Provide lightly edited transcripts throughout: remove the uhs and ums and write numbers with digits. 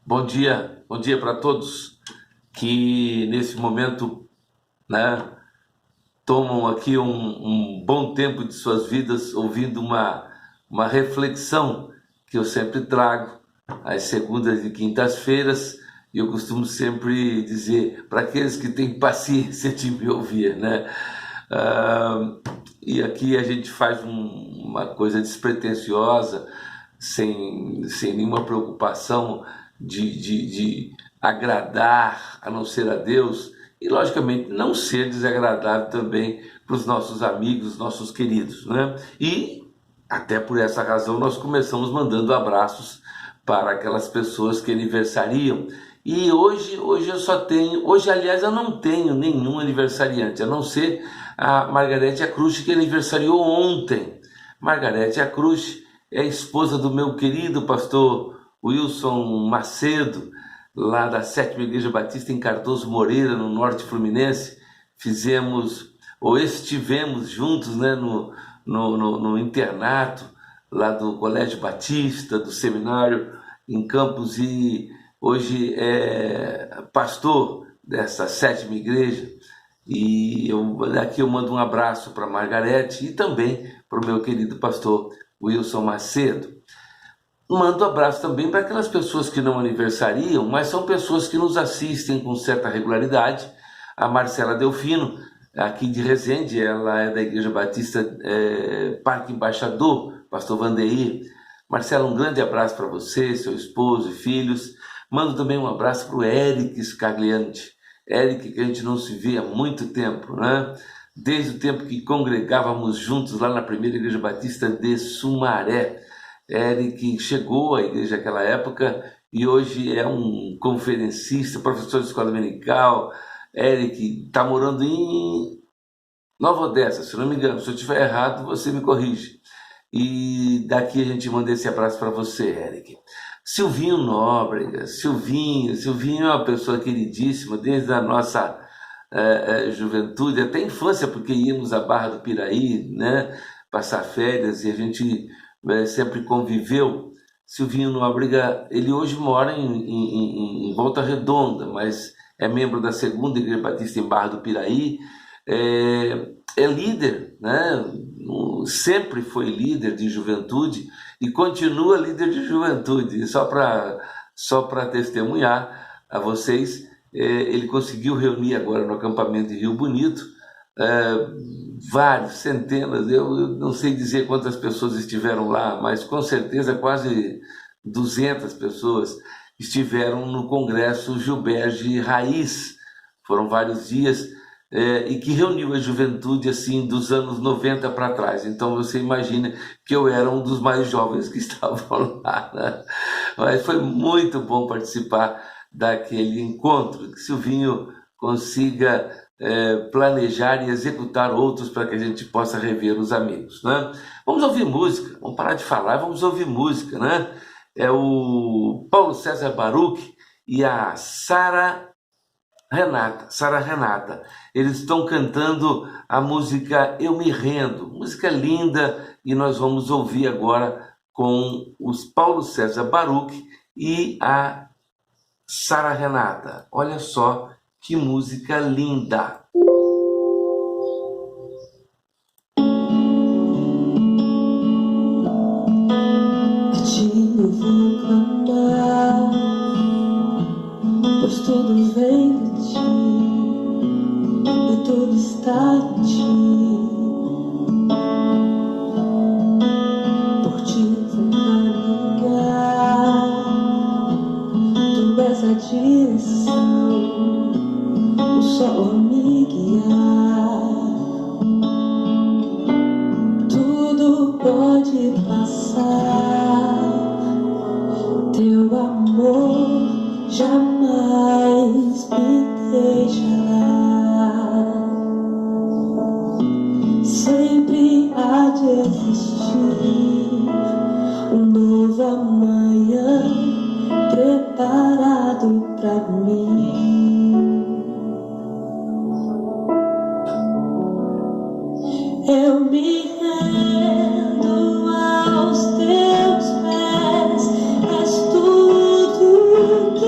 Bom dia para todos que nesse momento, né, tomam aqui um bom tempo de suas vidas ouvindo uma reflexão que eu sempre trago às segundas e quintas-feiras, e eu costumo sempre dizer para aqueles que têm paciência de me ouvir, né? Ah, e aqui a gente faz uma coisa despretensiosa, sem nenhuma preocupação de agradar a não ser a Deus, e logicamente não ser desagradável também para os nossos amigos, nossos queridos, né? E até por essa razão nós começamos mandando abraços para aquelas pessoas que aniversariam. E hoje eu só tenho, hoje aliás eu não tenho nenhum aniversariante, a não ser a Margarete Acruz, que aniversariou ontem. Margarete Acruz é a esposa do meu querido pastor Wilson Macedo, lá da Sétima Igreja Batista em Cardoso Moreira, no Norte Fluminense. Fizemos, ou estivemos juntos, né, no internato lá do Colégio Batista, do seminário em Campos, e hoje é pastor dessa Sétima Igreja. E aqui eu mando um abraço para Margarete e também para o meu querido pastor Wilson Macedo. Mando abraço também para aquelas pessoas que não aniversariam, mas são pessoas que nos assistem com certa regularidade. A Marcela Delfino, aqui de Resende, ela é da Igreja Batista Parque Embaixador, pastor Vandeir. Marcela, um grande abraço para você, seu esposo e filhos. Mando também um abraço para o Eric Scagliante. Eric, que a gente não se vê há muito tempo, né? Desde o tempo que congregávamos juntos lá na primeira Igreja Batista de Sumaré. Eric chegou à igreja naquela época e hoje é um conferencista, professor de escola dominical. Eric está morando em Nova Odessa, se não me engano. Se eu estiver errado, você me corrige. E daqui a gente manda esse abraço para você, Eric. Silvinho Nóbrega, Silvinho é uma pessoa queridíssima desde a nossa juventude, até infância, porque íamos à Barra do Piraí, né, passar férias, e a gente sempre conviveu. Silvinho Nóbrega, ele hoje mora em Volta Redonda, mas é membro da Segunda Igreja Batista em Barra do Piraí, é líder, né? Sempre foi líder de juventude e continua líder de juventude. E só para testemunhar a vocês, ele conseguiu reunir agora no acampamento de Rio Bonito vários, centenas, eu não sei dizer quantas pessoas estiveram lá, mas com certeza quase 200 pessoas estiveram no Congresso Gilberge Raiz. Foram vários dias e que reuniu a juventude assim dos anos 90 para trás. Então você imagina que eu era um dos mais jovens que estavam lá, né? Mas foi muito bom participar daquele encontro. Que Silvinho consiga planejar e executar outros para que a gente possa rever os amigos, né? Vamos ouvir música, vamos parar de falar, vamos ouvir música, né? É o Paulo César Baruch e a Sara Renata. Eles estão cantando a música Eu Me Rendo, música linda, e nós vamos ouvir agora com os Paulo César Baruch e a Sara Renata. Olha só que música linda! Te ouvi clamar, pois tudo vem de ti e tudo está em ti. Por ti vou caminhar, tu és a direção, o sol a me guiar. Tudo pode passar, teu amor jamais me deixará. Sempre há de existir um novo amanhã preparado pra mim. Eu me rendo aos teus pés, és tudo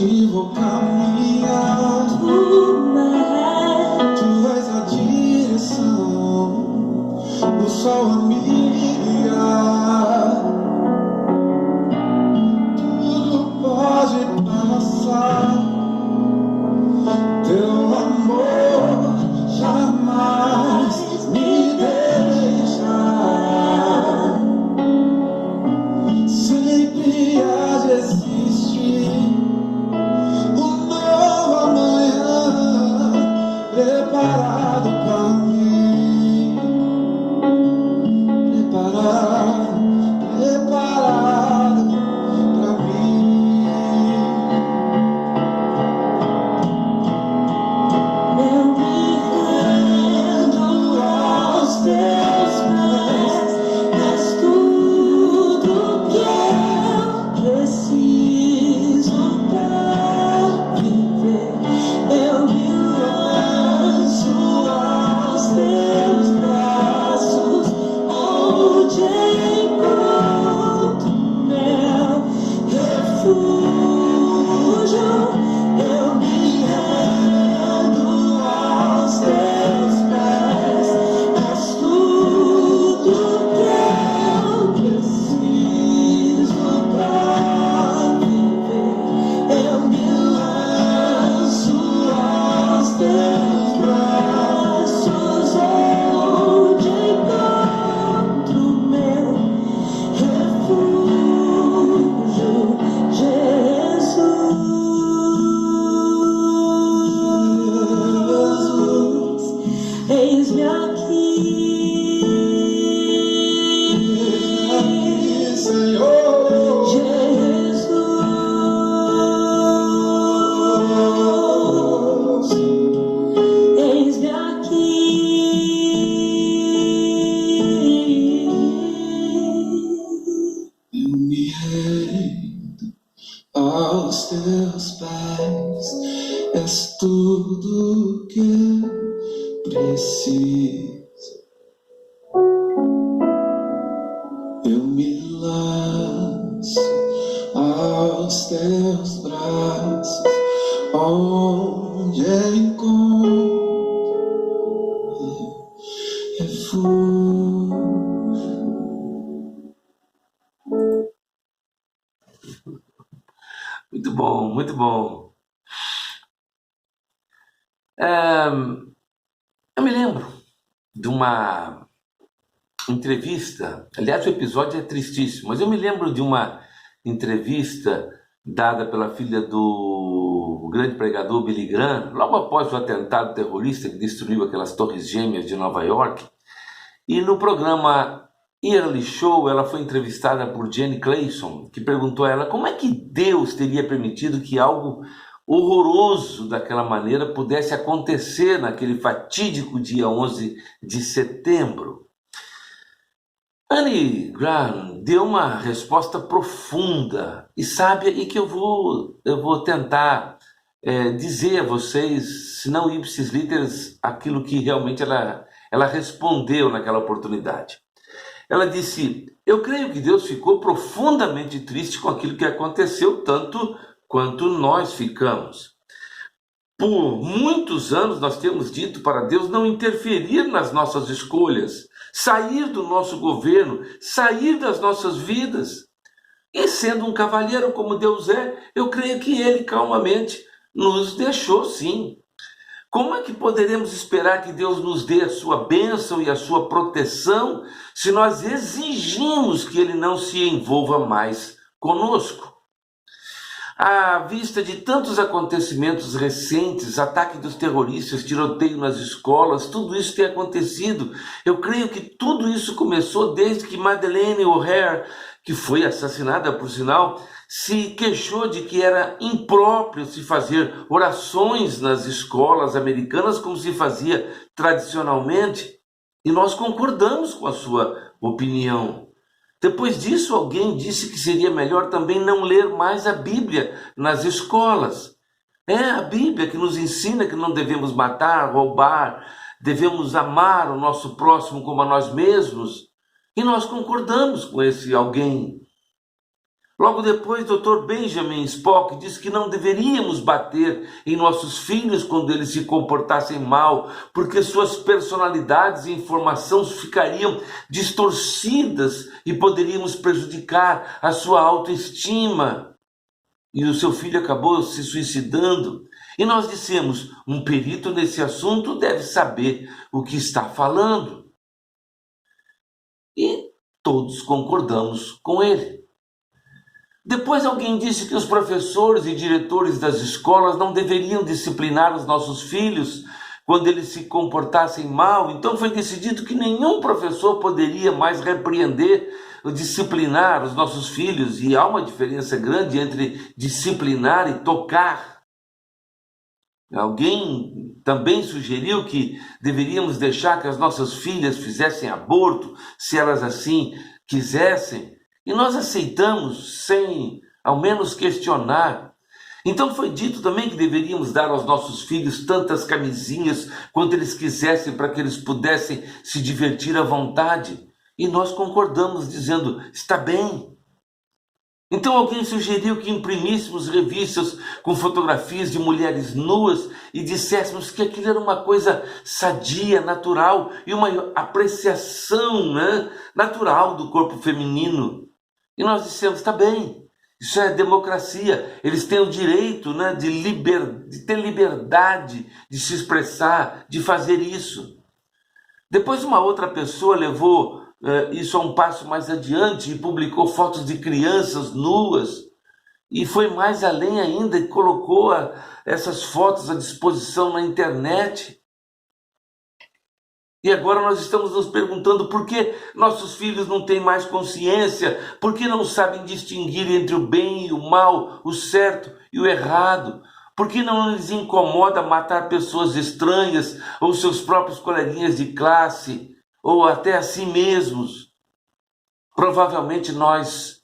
ti vou caminhar. Tu és a direção, o sol a me guiar. Tudo pode passar, teu amor jamais me deixará. Sempre há de existir um novo amanhã preparado pra mim. Preparado pra mim. Eu me rendo aos teus pés, és tudo que eu preciso pra viver. Eu me lanço aos teus braços, onde encontro meu refúgio. Eu me rendo aos teus pés, és tudo que eu preciso pra viver. Eu me lanço aos teus braços, onde encontro meu refúgio, Jesus. Eis-me aqui, Senhor. Jesus, eis-me aqui. Eu me rendo aos teus pés, és tudo que eu preciso. Eu me lanço aos teus braços, onde encontro refúgio. Muito bom, muito bom. Eu me lembro de uma entrevista, aliás, o episódio é tristíssimo, mas eu me lembro de uma entrevista dada pela filha do grande pregador Billy Graham, logo após o atentado terrorista que destruiu aquelas torres gêmeas de Nova York. E no programa Yearly Show, ela foi entrevistada por Jenny Clayson, que perguntou a ela como é que Deus teria permitido que algo horroroso daquela maneira pudesse acontecer naquele fatídico dia 11 de setembro. Annie Graham deu uma resposta profunda e sábia e que eu vou tentar dizer a vocês, se não ipsis literis, aquilo que realmente ela respondeu naquela oportunidade. Ela disse: eu creio que Deus ficou profundamente triste com aquilo que aconteceu, tanto quanto nós ficamos. Por muitos anos nós temos dito para Deus não interferir nas nossas escolhas, sair do nosso governo, sair das nossas vidas. E sendo um cavalheiro como Deus é, eu creio que Ele calmamente nos deixou sim. Como é que poderemos esperar que Deus nos dê a sua bênção e a sua proteção se nós exigimos que Ele não se envolva mais conosco? À vista de tantos acontecimentos recentes, ataque dos terroristas, tiroteio nas escolas, tudo isso tem acontecido. Eu creio que tudo isso começou desde que Madeleine O'Hare, que foi assassinada, por sinal, se queixou de que era impróprio se fazer orações nas escolas americanas como se fazia tradicionalmente. E nós concordamos com a sua opinião. Depois disso, alguém disse que seria melhor também não ler mais a Bíblia nas escolas. É a Bíblia que nos ensina que não devemos matar, roubar, devemos amar o nosso próximo como a nós mesmos. E nós concordamos com esse alguém. Logo depois, Dr. Benjamin Spock diz que não deveríamos bater em nossos filhos quando eles se comportassem mal, porque suas personalidades e informações ficariam distorcidas e poderíamos prejudicar a sua autoestima. E o seu filho acabou se suicidando. E nós dissemos, um perito nesse assunto deve saber o que está falando. E todos concordamos com ele. Depois alguém disse que os professores e diretores das escolas não deveriam disciplinar os nossos filhos quando eles se comportassem mal. Então foi decidido que nenhum professor poderia mais repreender ou disciplinar os nossos filhos. E há uma diferença grande entre disciplinar e tocar. Alguém também sugeriu que deveríamos deixar que as nossas filhas fizessem aborto, se elas assim quisessem. E nós aceitamos sem, ao menos, questionar. Então foi dito também que deveríamos dar aos nossos filhos tantas camisinhas quanto eles quisessem para que eles pudessem se divertir à vontade. E nós concordamos, dizendo, está bem. Então alguém sugeriu que imprimíssemos revistas com fotografias de mulheres nuas e disséssemos que aquilo era uma coisa sadia, natural e uma apreciação, natural do corpo feminino. E nós dissemos, está bem, isso é democracia, eles têm o direito de ter liberdade de se expressar, de fazer isso. Depois uma outra pessoa levou isso a um passo mais adiante e publicou fotos de crianças nuas e foi mais além ainda e colocou essas fotos à disposição na internet. E agora nós estamos nos perguntando por que nossos filhos não têm mais consciência, por que não sabem distinguir entre o bem e o mal, o certo e o errado, por que não lhes incomoda matar pessoas estranhas ou seus próprios coleguinhas de classe, ou até a si mesmos. Provavelmente nós,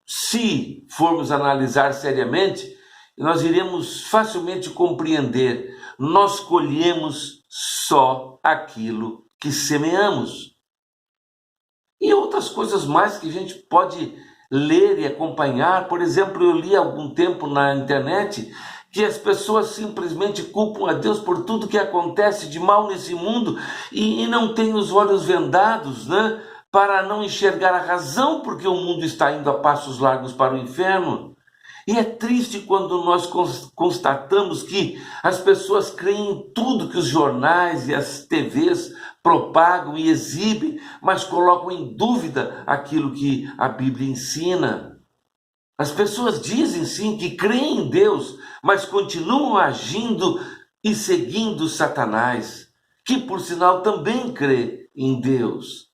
se formos analisar seriamente, nós iremos facilmente compreender, nós colhemos só aquilo que semeamos. E outras coisas mais que a gente pode ler e acompanhar. Por exemplo, eu li há algum tempo na internet que as pessoas simplesmente culpam a Deus por tudo que acontece de mal nesse mundo e não têm os olhos vendados, para não enxergar a razão porque o mundo está indo a passos largos para o inferno. E é triste quando nós constatamos que as pessoas creem em tudo que os jornais e as TVs propagam e exibem, mas colocam em dúvida aquilo que a Bíblia ensina. As pessoas dizem sim que creem em Deus, mas continuam agindo e seguindo Satanás, que por sinal também crê em Deus.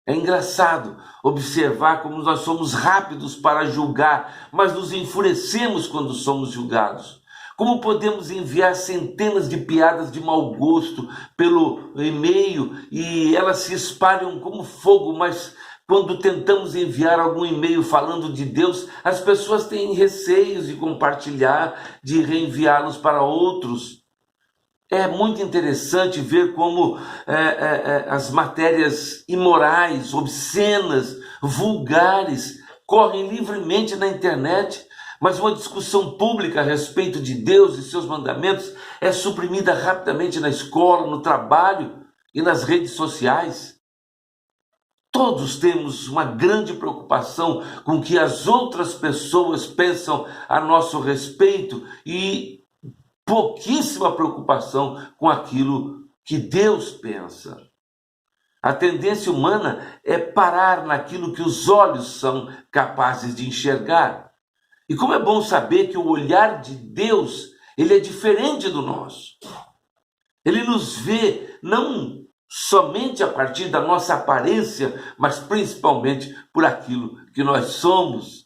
É engraçado observar como nós somos rápidos para julgar, mas nos enfurecemos quando somos julgados. Como podemos enviar centenas de piadas de mau gosto pelo e-mail e elas se espalham como fogo, mas quando tentamos enviar algum e-mail falando de Deus, as pessoas têm receios de compartilhar, de reenviá-los para outros. É muito interessante ver como as matérias imorais, obscenas, vulgares, correm livremente na internet, mas uma discussão pública a respeito de Deus e seus mandamentos é suprimida rapidamente na escola, no trabalho e nas redes sociais. Todos temos uma grande preocupação com o que as outras pessoas pensam a nosso respeito e pouquíssima preocupação com aquilo que Deus pensa. A tendência humana é parar naquilo que os olhos são capazes de enxergar. E como é bom saber que o olhar de Deus, ele é diferente do nosso. Ele nos vê não somente a partir da nossa aparência, mas principalmente por aquilo que nós somos.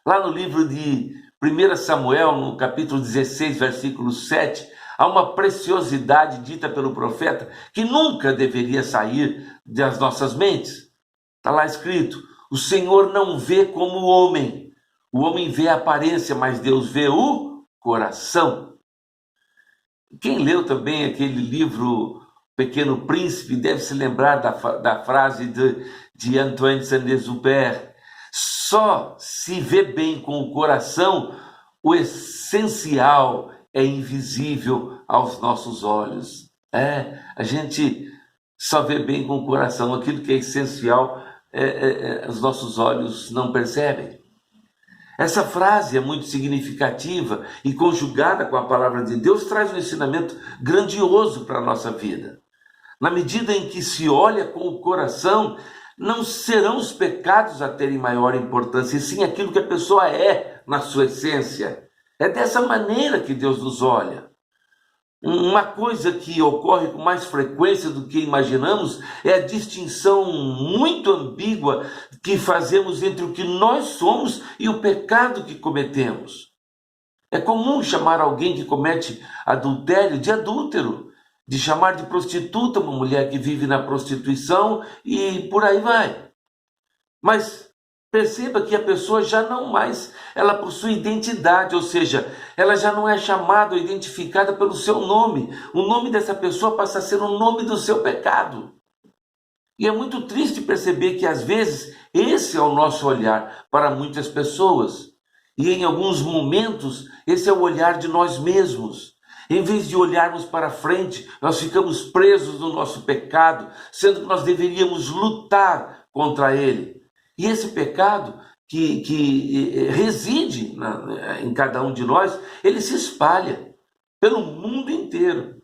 Lá no livro de 1 Samuel, no capítulo 16, versículo 7, há uma preciosidade dita pelo profeta que nunca deveria sair das nossas mentes. Está lá escrito, o Senhor não vê como o homem vê a aparência, mas Deus vê o coração. Quem leu também aquele livro Pequeno Príncipe deve se lembrar da frase de Antoine Saint-Exupéry, só se vê bem com o coração, o essencial é invisível aos nossos olhos. A gente só vê bem com o coração, aquilo que é essencial, os nossos olhos não percebem. Essa frase é muito significativa e conjugada com a palavra de Deus traz um ensinamento grandioso para a nossa vida. Na medida em que se olha com o coração, não serão os pecados a terem maior importância, e sim aquilo que a pessoa é na sua essência. É dessa maneira que Deus nos olha. Uma coisa que ocorre com mais frequência do que imaginamos é a distinção muito ambígua que fazemos entre o que nós somos e o pecado que cometemos. É comum chamar alguém que comete adultério de adúltero, de chamar de prostituta uma mulher que vive na prostituição e por aí vai. Mas perceba que a pessoa já não mais, ela possui identidade, ou seja, ela já não é chamada ou identificada pelo seu nome. O nome dessa pessoa passa a ser o nome do seu pecado. E é muito triste perceber que às vezes esse é o nosso olhar para muitas pessoas. E em alguns momentos esse é o olhar de nós mesmos. Em vez de olharmos para frente, nós ficamos presos no nosso pecado, sendo que nós deveríamos lutar contra ele. E esse pecado que reside em cada um de nós, ele se espalha pelo mundo inteiro.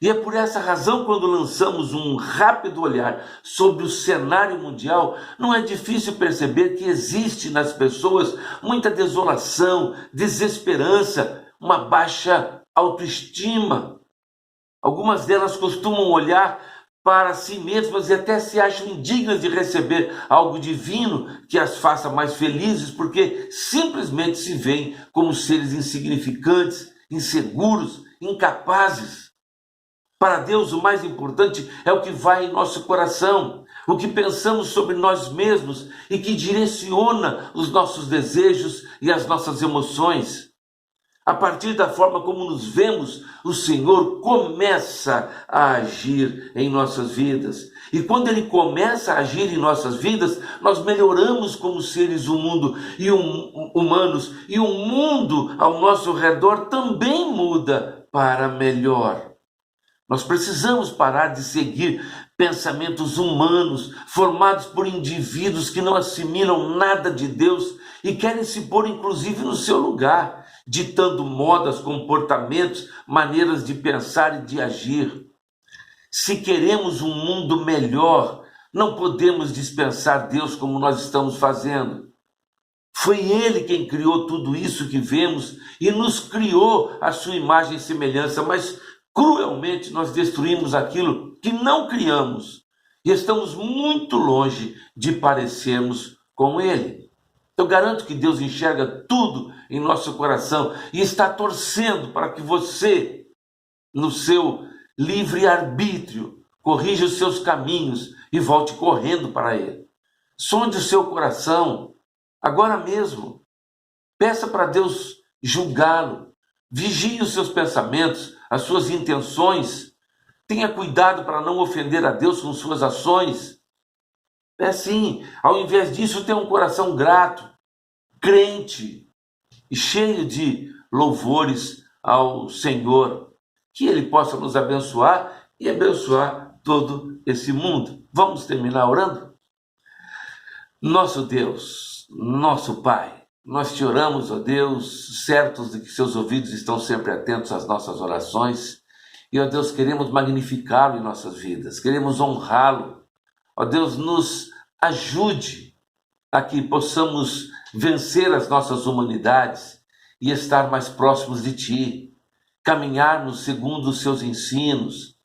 E é por essa razão, quando lançamos um rápido olhar sobre o cenário mundial, não é difícil perceber que existe nas pessoas muita desolação, desesperança, uma baixa autoestima. Algumas delas costumam olhar para si mesmas e até se acham indignas de receber algo divino que as faça mais felizes, porque simplesmente se veem como seres insignificantes, inseguros, incapazes. Para Deus, o mais importante é o que vai em nosso coração, o que pensamos sobre nós mesmos e que direciona os nossos desejos e as nossas emoções. A partir da forma como nos vemos, o Senhor começa a agir em nossas vidas. E quando Ele começa a agir em nossas vidas, nós melhoramos como seres humanos, e o mundo ao nosso redor também muda para melhor. Nós precisamos parar de seguir pensamentos humanos, formados por indivíduos que não assimilam nada de Deus e querem se pôr inclusive no seu lugar, ditando modas, comportamentos, maneiras de pensar e de agir. Se queremos um mundo melhor, não podemos dispensar Deus como nós estamos fazendo. Foi Ele quem criou tudo isso que vemos e nos criou a sua imagem e semelhança, mas cruelmente nós destruímos aquilo que não criamos e estamos muito longe de parecermos com Ele. Eu garanto que Deus enxerga tudo em nosso coração e está torcendo para que você, no seu livre-arbítrio, corrija os seus caminhos e volte correndo para Ele. Sonde o seu coração agora mesmo. Peça para Deus julgá-lo. Vigie os seus pensamentos, as suas intenções. Tenha cuidado para não ofender a Deus com suas ações. É assim, ao invés disso, tenha um coração grato, crente e cheio de louvores ao Senhor. Que Ele possa nos abençoar e abençoar todo esse mundo. Vamos terminar orando? Nosso Deus, nosso Pai, nós te oramos, ó Deus, certos de que seus ouvidos estão sempre atentos às nossas orações. E, ó Deus, queremos magnificá-lo em nossas vidas, queremos honrá-lo. Ó Deus, nos ajude a que possamos vencer as nossas humanidades e estar mais próximos de Ti, caminharmos segundo os Seus ensinos,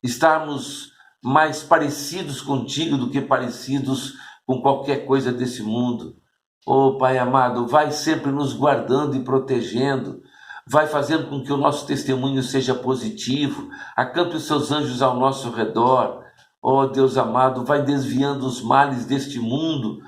estarmos mais parecidos contigo do que parecidos com qualquer coisa desse mundo. Oh, Pai amado, vai sempre nos guardando e protegendo, vai fazendo com que o nosso testemunho seja positivo, acampe os seus anjos ao nosso redor. Oh, Deus amado, vai desviando os males deste mundo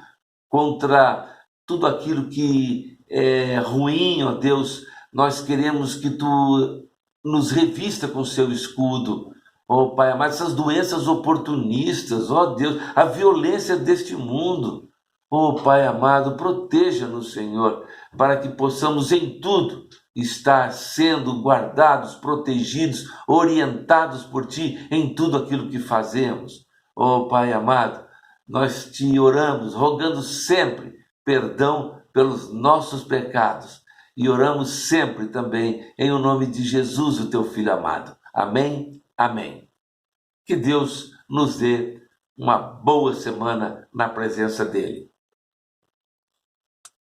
contra tudo aquilo que é ruim, ó Deus. Nós queremos que Tu nos revista com o seu escudo. Oh, Pai amado, essas doenças oportunistas, ó Deus, a violência deste mundo. Oh, Pai amado, proteja-nos, Senhor, para que possamos em tudo estar sendo guardados, protegidos, orientados por Ti em tudo aquilo que fazemos. Oh, Pai amado, nós Te oramos, rogando sempre perdão pelos nossos pecados. E oramos sempre também em o nome de Jesus, o Teu Filho amado. Amém, amém. Que Deus nos dê uma boa semana na presença dEle.